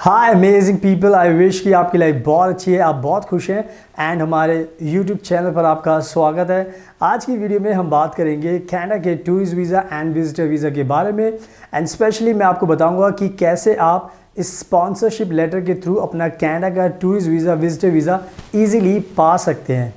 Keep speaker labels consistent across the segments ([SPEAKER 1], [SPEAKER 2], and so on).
[SPEAKER 1] Hi amazing people, I wish कि आपकी life बहुत अच्छी है, आप बहुत खुश हैं एंड हमारे यूट्यूब चैनल पर आपका स्वागत है। आज की वीडियो में हम बात करेंगे कनाडा के tourist visa and visitor visa के बारे में एंड स्पेशली मैं आपको बताऊंगा कि कैसे आप इस स्पॉन्सरशिप लेटर के थ्रू अपना कनाडा का tourist visa visitor visa easily पा सकते हैं।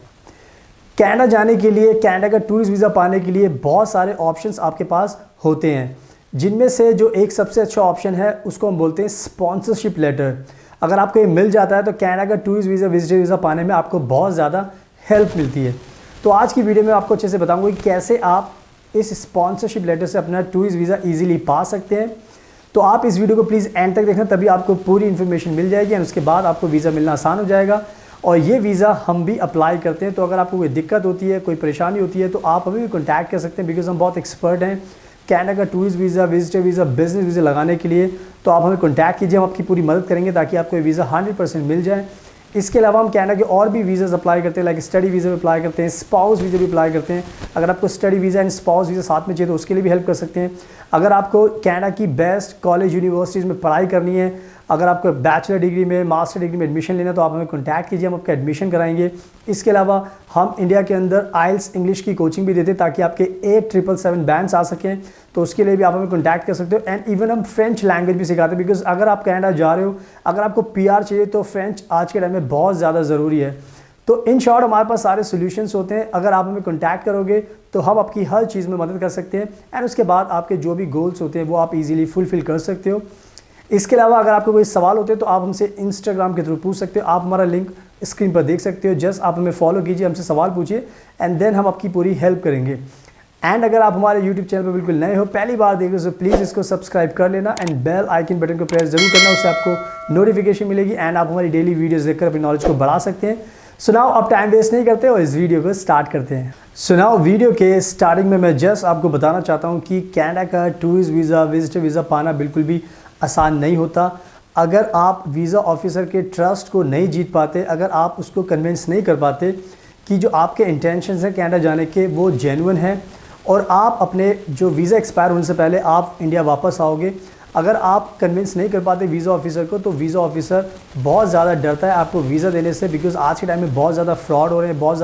[SPEAKER 1] कनाडा जाने के लिए, कनाडा का टूरिस्ट वीज़ा पाने के लिए बहुत सारे ऑप्शंस आपके पास होते हैं, जिनमें से जो एक सबसे अच्छा ऑप्शन है उसको हम बोलते हैं स्पॉन्सरशिप लेटर। अगर आपको ये मिल जाता है तो कनाडा का टूरिस्ट वीज़ा विजिटर वीज़ा पाने में आपको बहुत ज़्यादा हेल्प मिलती है। तो आज की वीडियो में आपको अच्छे से बताऊंगा कि कैसे आप इस स्पॉन्सरशिप लेटर से अपना टूरिस्ट वीज़ा ईजिली पा सकते हैं। तो आप इस वीडियो को प्लीज़ एंड तक देखना, तभी आपको पूरी इन्फॉर्मेशन मिल जाएगी और उसके बाद आपको वीज़ा मिलना आसान हो जाएगा। और ये वीज़ा हम भी अप्लाई करते हैं, तो अगर आपको कोई दिक्कत होती है, कोई परेशानी होती है तो आप हमें भी कॉन्टैक्ट कर सकते हैं, बिकॉज हम बहुत एक्सपर्ट हैं कनाडा का tourist visa, visitor visa, business visa लगाने के लिए। तो आप हमें कॉन्टैक्ट कीजिए, हम आपकी पूरी मदद करेंगे ताकि आपको ये वीज़ा 100% मिल जाए। इसके अलावा हम कनाडा के और भी वीज़ाज़ अप्लाई करते हैं, लाइक स्टडी वीज़ा भी अप्लाई करते हैं, स्पाउस वीज़ा भी अप्लाई करते हैं। अगर आपको study visa and spouse visa साथ में चाहिए तो उसके लिए भी हेल्प कर सकते हैं। अगर आपको कनाडा की बेस्ट कॉलेज यूनिवर्सिटीज़ में पढ़ाई करनी है, अगर आपको बैचलर डिग्री में, मास्टर डिग्री में एडमिशन लेना है तो आप हमें कॉन्टैक्ट कीजिए, हम आपका एडमिशन कराएंगे। इसके अलावा हम इंडिया के अंदर आइल्स इंग्लिश की कोचिंग भी देते हैं ताकि आपके 8777 बैंड्स आ सकें, तो उसके लिए भी आप हमें कॉन्टैक्ट कर सकते हो। एंड इवन हम फ्रेंच लैंग्वेज भी सिखाते हैं, बिकॉज अगर आप कनाडा जा रहे हो, अगर आपको PR चाहिए तो फ्रेंच आज के टाइम में बहुत ज़्यादा ज़रूरी है। तो इन शॉर्ट हमारे पास सारे सॉल्यूशंस होते हैं। अगर आप हमें कॉन्टैक्ट करोगे तो हम आपकी हर चीज़ में मदद कर सकते हैं एंड उसके बाद आपके जो भी गोल्स होते हैं वो आप इजीली फुलफिल कर सकते हो। इसके अलावा अगर आपको कोई सवाल होते हैं तो आप हमसे इंस्टाग्राम के थ्रू पूछ सकते हो, आप हमारा लिंक स्क्रीन पर देख सकते हो। जस्ट आप हमें फॉलो कीजिए, हमसे सवाल पूछिए एंड देन हम आपकी पूरी हेल्प करेंगे। एंड अगर आप हमारे यूट्यूब चैनल पर बिल्कुल नए हो, पहली बार देख रहे हो, तो प्लीज़ इसको सब्सक्राइब कर लेना एंड बेल आइकन बटन को प्रेस जरूर करना, उससे आपको नोटिफिकेशन मिलेगी एंड आप हमारी डेली वीडियोज़ देखकर अपनी नॉलेज को बढ़ा सकते हैं। सुनाओ, अब टाइम वेस्ट नहीं करते और इस वीडियो को स्टार्ट करते हैं। सुनाओ, वीडियो के स्टार्टिंग में मैं जस्ट आपको बताना चाहता हूँ कि कनाडा का टूरिस्ट वीज़ा विजिटर वीज़ा पाना बिल्कुल भी आसान नहीं होता। अगर आप वीज़ा ऑफिसर के ट्रस्ट को नहीं जीत पाते, अगर आप उसको कन्विंस नहीं कर पाते कि जो आपके इंटेंशंस हैं कनाडा जाने के वो जेन्युइन हैं और आप अपने जो वीज़ा एक्सपायर होने से पहले आप इंडिया वापस आओगे, अगर आप कन्विंस नहीं कर पाते वीज़ा ऑफिसर को, तो वीज़ा ऑफिसर बहुत ज़्यादा डरता है आपको वीज़ा देने से, बिकॉज आज के टाइम में बहुत ज़्यादा फ्रॉड हो रहे हैं, बहुत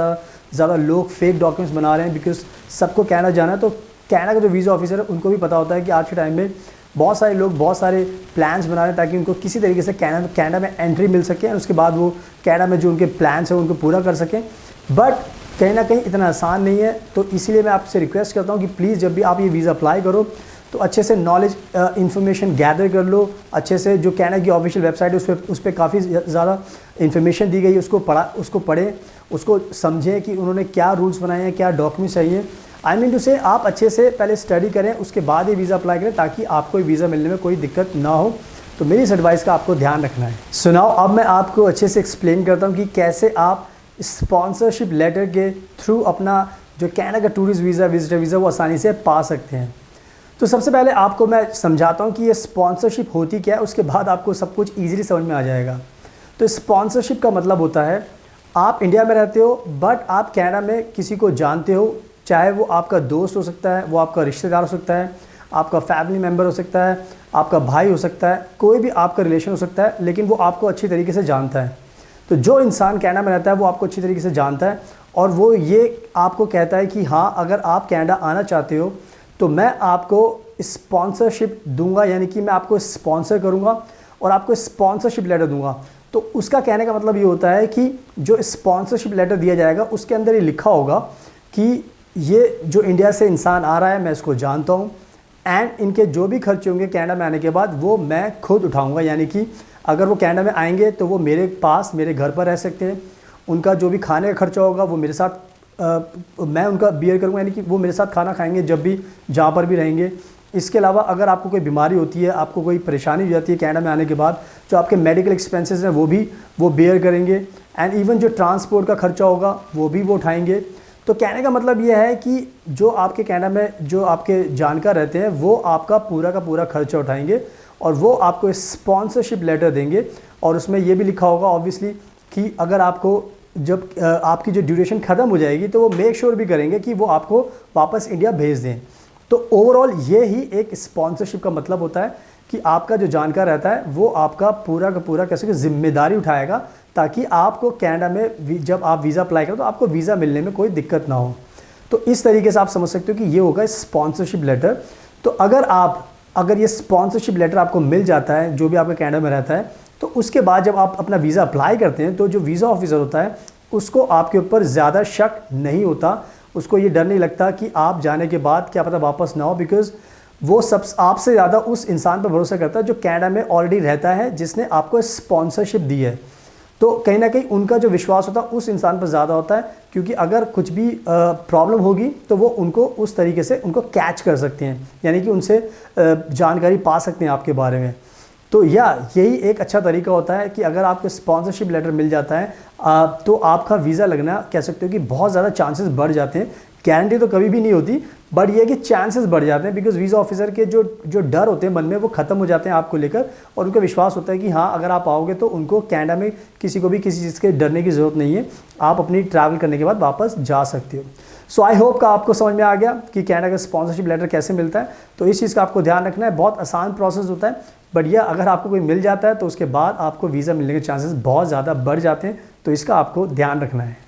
[SPEAKER 1] ज़्यादा लोग फेक डॉक्यूमेंट्स बना रहे हैं, बिकॉज सबको कनाडा जाना है। तो कनाडा का जो वीज़ा ऑफिसर है उनको भी पता होता है कि आज के टाइम में बहुत सारे लोग बहुत सारे प्लान्स बना रहे हैं ताकि उनको किसी तरीके से कनाडा में एंट्री मिल सके और उसके बाद वो कनाडा में जो उनके प्लान्स हैं उनको पूरा कर सकें। बट कहीं ना कहीं इतना आसान नहीं है, तो इसीलिए मैं आपसे रिक्वेस्ट करता हूँ कि प्लीज़ जब भी आप ये वीज़ा अप्लाई करो तो अच्छे से नॉलेज इन्फॉर्मेशन गैदर कर लो, अच्छे से जो कनाडा की ऑफिशियल वेबसाइट है उस पर काफ़ी ज़्यादा इन्फॉर्मेशन दी गई है, उसको पढ़ें, उसको समझें कि उन्होंने क्या रूल्स बनाए हैं, क्या डॉक्यूमेंट्स चाहिए। आई मीन टू से आप अच्छे से पहले स्टडी करें, उसके बाद ही वीज़ा अप्लाई करें ताकि आपको वीज़ा मिलने में कोई दिक्कत ना हो। तो मेरी इस एडवाइस का आपको ध्यान रखना है। सुनाओ, अब मैं आपको अच्छे से एक्सप्लेन करता हूँ कि कैसे आप स्पॉन्सरशिप लेटर के थ्रू अपना जो कनाडा का टूरिस्ट वीज़ा विजिटर वीज़ा वो आसानी से पा सकते हैं। तो सबसे पहले आपको मैं समझाता हूँ कि ये स्पॉन्सरशिप होती क्या है, उसके बाद आपको सब कुछ ईजिली समझ में आ जाएगा। तो स्पॉन्सरशिप का मतलब होता है आप इंडिया में रहते हो बट आप कनाडा में किसी को जानते हो, चाहे वो आपका दोस्त हो सकता है, वो आपका रिश्तेदार हो सकता है, आपका फैमिली मेम्बर हो सकता है, आपका भाई हो सकता है, कोई भी आपका रिलेशन हो सकता है, लेकिन वो आपको अच्छी तरीके से जानता है। तो जो इंसान कनाडा में रहता है वो आपको अच्छी तरीके से जानता है और वो ये आपको कहता है कि हाँ, अगर आप कनाडा आना चाहते हो तो मैं आपको स्पॉन्सरशिप दूंगा, यानी कि मैं आपको स्पॉन्सर करूंगा और आपको स्पॉन्सरशिप लेटर दूंगा। तो उसका कहने का मतलब ये होता है कि जो स्पॉन्सरशिप लेटर दिया जाएगा उसके अंदर ये लिखा होगा कि ये जो इंडिया से इंसान आ रहा है मैं इसको जानता हूँ एंड इनके जो भी खर्चे होंगे कनाडा में आने के बाद वो मैं खुद उठाऊँगा, यानी कि अगर वो कनाडा में आएंगे तो वो मेरे पास मेरे घर पर रह सकते हैं, उनका जो भी खाने का खर्चा होगा वो मेरे साथ मैं उनका बियर करूँगा, यानी कि वो मेरे साथ खाना खाएंगे जब भी जहाँ पर भी रहेंगे। इसके अलावा अगर आपको कोई बीमारी होती है, आपको कोई परेशानी हो जाती है कनाडा में आने के बाद, जो आपके मेडिकल एक्सपेंसेस हैं वो बियर करेंगे एंड इवन जो ट्रांसपोर्ट का खर्चा होगा वो भी वो उठाएंगे। तो कहने का मतलब ये है कि जो आपके कनाडा में जो आपके जानकार रहते हैं वो आपका पूरा का पूरा खर्चा उठाएंगे और वो आपको स्पॉन्सरशिप लेटर देंगे और उसमें ये भी लिखा होगा ऑब्वियसली कि अगर आपको जब आपकी जो ड्यूरेशन ख़त्म हो जाएगी तो वो मेक श्योर भी करेंगे कि वो आपको वापस इंडिया भेज दें। तो ओवरऑल ये ही एक स्पॉन्सरशिप का मतलब होता है कि आपका जो जानकार रहता है वो आपका पूरा का पूरा कैसे कि जिम्मेदारी उठाएगा, ताकि आपको कनाडा में जब आप वीज़ा अप्लाई करो तो आपको वीज़ा मिलने में कोई दिक्कत ना हो। तो इस तरीके से आप समझ सकते हो कि ये होगा स्पॉन्सरशिप लेटर। तो अगर ये स्पॉन्सरशिप लेटर आपको मिल जाता है जो भी आपका कनाडा में रहता है, तो उसके बाद जब आप अपना वीज़ा अप्लाई करते हैं तो जो वीज़ा ऑफिसर होता है उसको आपके ऊपर ज़्यादा शक नहीं होता, उसको ये डर नहीं लगता कि आप जाने के बाद क्या पता वापस ना हो, बिकॉज़ वो सब आपसे ज़्यादा उस इंसान पर भरोसा करता है जो कनाडा में ऑलरेडी रहता है, जिसने आपको स्पॉन्सरशिप दी है। तो कहीं ना कहीं उनका जो विश्वास होता है उस इंसान पर ज़्यादा होता है, क्योंकि अगर कुछ भी प्रॉब्लम होगी तो वो उनको उस तरीके से उनको कैच कर सकते हैं, यानी कि उनसे जानकारी पा सकते हैं आपके बारे में। तो यही एक अच्छा तरीका होता है कि अगर आपको स्पॉन्सरशिप लेटर मिल जाता है तो आपका वीज़ा लगना कह सकते हो कि बहुत ज़्यादा चांसेस बढ़ जाते हैं। गारंटी तो कभी भी नहीं होती, बट ये कि चांसेस बढ़ जाते हैं, बिकॉज वीज़ा ऑफिसर के जो डर होते हैं मन में वो ख़त्म हो जाते हैं आपको लेकर, और उनका विश्वास होता है कि हाँ अगर आप आओगे तो उनको कनाडा में किसी को भी किसी चीज़ के डरने की ज़रूरत नहीं है, आप अपनी ट्रैवल करने के बाद वापस जा सकते हो। सो आई होप का आपको समझ में आ गया कि कनाडा का स्पॉन्सरशिप लेटर कैसे मिलता है। तो इस चीज़ का आपको ध्यान रखना है, बहुत आसान प्रोसेस होता है, बट यह अगर आपको कोई मिल जाता है तो उसके बाद आपको वीज़ा मिलने के चांसेस बहुत ज़्यादा बढ़ जाते हैं, तो इसका आपको ध्यान रखना है।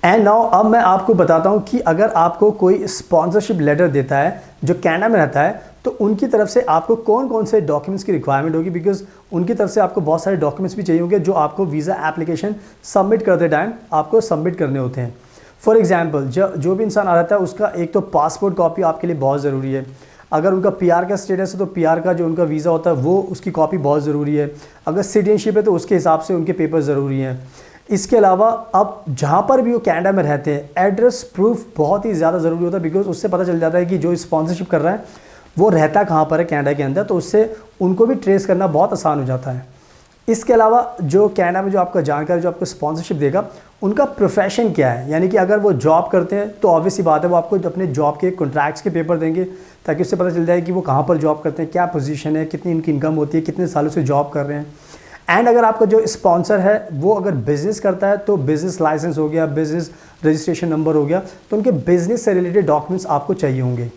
[SPEAKER 1] एंड नाउ अब मैं आपको बताता हूँ कि अगर आपको कोई स्पॉन्सरशिप लेटर देता है जो कनाडा में रहता है तो उनकी तरफ से आपको कौन कौन से डॉक्यूमेंट्स की रिक्वायरमेंट होगी, बिकॉज उनकी तरफ से आपको बहुत सारे डॉक्यूमेंट्स भी चाहिए होंगे जो आपको वीज़ा एप्लीकेशन सबमिट करते टाइम आपको सबमिट करने होते हैं। फॉर एग्जाम्पल जो भी इंसान आ रहा है उसका एक तो पासपोर्ट कॉपी आपके लिए बहुत ज़रूरी है। अगर उनका पीआर का स्टेटस है तो पीआर का जो उनका वीज़ा होता है वो उसकी कॉपी बहुत ज़रूरी है। अगर सिटीजनशिप है तो उसके हिसाब से उनके पेपर ज़रूरी हैं। इसके अलावा अब जहाँ पर भी वो कनाडा में रहते हैं एड्रेस प्रूफ बहुत ही ज़्यादा ज़रूरी होता है, बिकॉज उससे पता चल जाता है कि जो स्पॉन्सरशिप कर रहा है वो रहता कहाँ पर है कनाडा के अंदर, तो उससे उनको भी ट्रेस करना बहुत आसान हो जाता है। इसके अलावा जो कनाडा में जो आपका जानकारी जो आपको स्पॉन्सरशिप देगा उनका प्रोफेशन क्या है, यानी कि अगर वो जॉब करते हैं तो ऑब्वियस सी बात है वो आपको अपने जॉब के कॉन्ट्रैक्ट्स के पेपर देंगे, ताकि उससे पता चल जाए कि वो कहाँ पर जॉब करते हैं, क्या पोजीशन है, कितनी इनकी इनकम होती है, कितने सालों से जॉब कर रहे हैं। एंड अगर आपका जो स्पॉन्सर है वो अगर बिज़नेस करता है तो बिज़नेस लाइसेंस हो गया, बिज़नेस रजिस्ट्रेशन नंबर हो गया, तो उनके बिज़नेस से रिलेटेड डॉक्यूमेंट्स आपको चाहिए होंगे।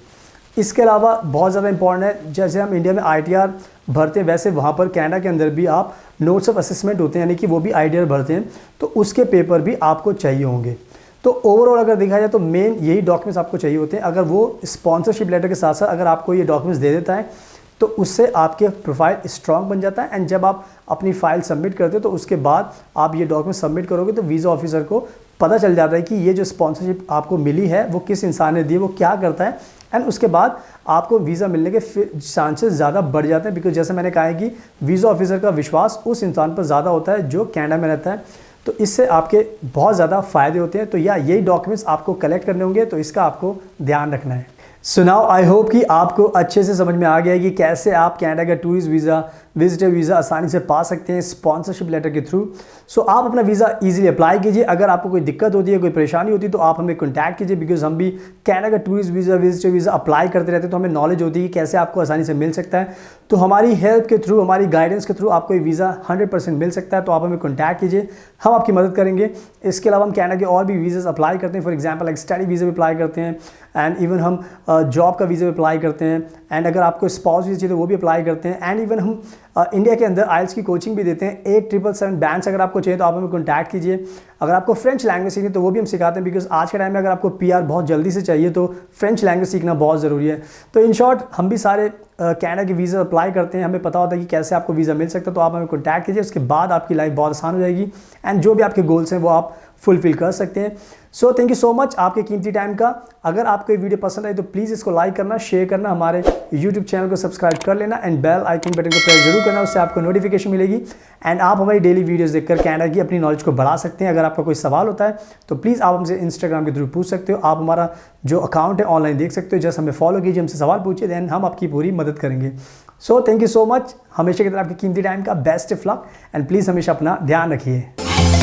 [SPEAKER 1] इसके अलावा बहुत ज़्यादा इंपॉर्टेंट है, जैसे हम इंडिया में ITR भरते हैं वैसे वहाँ पर कनाडा के अंदर भी आप नोट्स ऑफ असेसमेंट होते हैं, यानी कि वो भी ITR भरते हैं, तो उसके पेपर भी आपको चाहिए होंगे। तो ओवरऑल अगर देखा जाए तो मेन यही डॉक्यूमेंट्स आपको चाहिए होते हैं। अगर वो स्पॉन्सरशिप लेटर के साथ साथ अगर आपको ये डॉक्यूमेंट्स दे देता है तो उससे आपके प्रोफाइल स्ट्रॉन्ग बन जाता है। एंड जब आप अपनी फ़ाइल सबमिट करते हो तो उसके बाद आप ये डॉक्यूमेंट सबमिट करोगे तो वीज़ा ऑफिसर को पता चल जाता है कि ये जो स्पॉन्सरशिप आपको मिली है वो किस इंसान ने दी, वो क्या करता है, एंड उसके बाद आपको वीज़ा मिलने के चांसेस ज़्यादा बढ़ जाते हैं, बिकॉज जैसे मैंने कहा है कि वीज़ा ऑफिसर का विश्वास उस इंसान पर ज़्यादा होता है जो कनाडा में रहता है। तो इससे आपके बहुत ज़्यादा फ़ायदे होते हैं। तो यही डॉक्यूमेंट्स आपको कलेक्ट करने होंगे, तो इसका आपको ध्यान रखना है। सो नाउ आई होप कि आपको अच्छे से समझ में आ गया है कि कैसे आप कनाडा का टूरिस्ट वीज़ा, विजिटर वीज़ा आसानी से पा सकते हैं स्पॉन्सरशिप लेटर के थ्रू। सो आप अपना वीज़ा इजीली अप्लाई कीजिए। अगर आपको कोई दिक्कत होती है, कोई परेशानी होती है तो आप हमें कॉन्टैक्ट कीजिए, बिकॉज हम भी कनाडा का tourist visa, visitor visa apply करते रहते हैं, तो हमें नॉलेज होती है कि कैसे आपको आसानी से मिल सकता है। तो हमारी हेल्प के थ्रू, हमारी गाइडेंस के थ्रू आपको ये वीज़ा 100% मिल सकता है। तो आप हमें कॉन्टैक्ट कीजिए, हम आपकी मदद करेंगे। इसके अलावा हम कनाडा के और भी वीज़ाज अप्लाई करते हैं, फॉर एग्जाम्पल एक स्टडी वीज़ा भी अप्लाई करते हैं, एंड इवन हम जॉब का वीज़ा भी अप्लाई करते हैं, एंड अगर आपको स्पाउस वीज़ा चाहिए तो वो भी अप्लाई करते हैं, एंड इवन हम इंडिया के अंदर IELTS की कोचिंग भी देते हैं। 8777 बैंड्स अगर आपको चाहिए तो आप हमें कॉन्टैक्ट कीजिए। अगर आपको फ्रेंच लैंग्वेज सीखनी तो वो भी हम सिखाते हैं, बिकॉज आज के टाइम में अगर आपको PR बहुत जल्दी से चाहिए तो फ्रेंच लैंग्वेज सीखना बहुत ज़रूरी है। तो इन शॉर्ट हम भी सारे कनाडा के वीज़ा अप्लाई करते हैं, हमें पता होता है कि कैसे आपको वीज़ा मिल सकता है। तो आप हमें कॉन्टैक्ट कीजिए, उसके बाद आपकी लाइफ बहुत आसान हो जाएगी, एंड जो भी आपके गोल्स हैं वो आप फुलफिल कर सकते हैं। So thank you so much आपके कीमती टाइम का। अगर आपको ये वीडियो पसंद आई तो प्लीज़ इसको लाइक करना, शेयर करना, हमारे YouTube चैनल को सब्सक्राइब कर लेना, एंड बेल आइकन बटन को प्रेस जरूर करना, उससे आपको नोटिफिकेशन मिलेगी। एंड आप हमारी डेली वीडियोस देखकर कनाडा की अपनी नॉलेज को बढ़ा सकते हैं। अगर आपका कोई सवाल होता है तो प्लीज़ आप हमसे इंस्टाग्राम के थ्रू पूछ सकते हो। आप हमारा जो अकाउंट है ऑनलाइन देख सकते हो, जस्ट हमें फॉलो कीजिए, हमसे सवाल पूछिए, देन हम आपकी पूरी मदद करेंगे। So thank you so much, हमेशा की तरह आपकी कीमती टाइम का best of luck, and please हमेशा अपना ध्यान रखिए।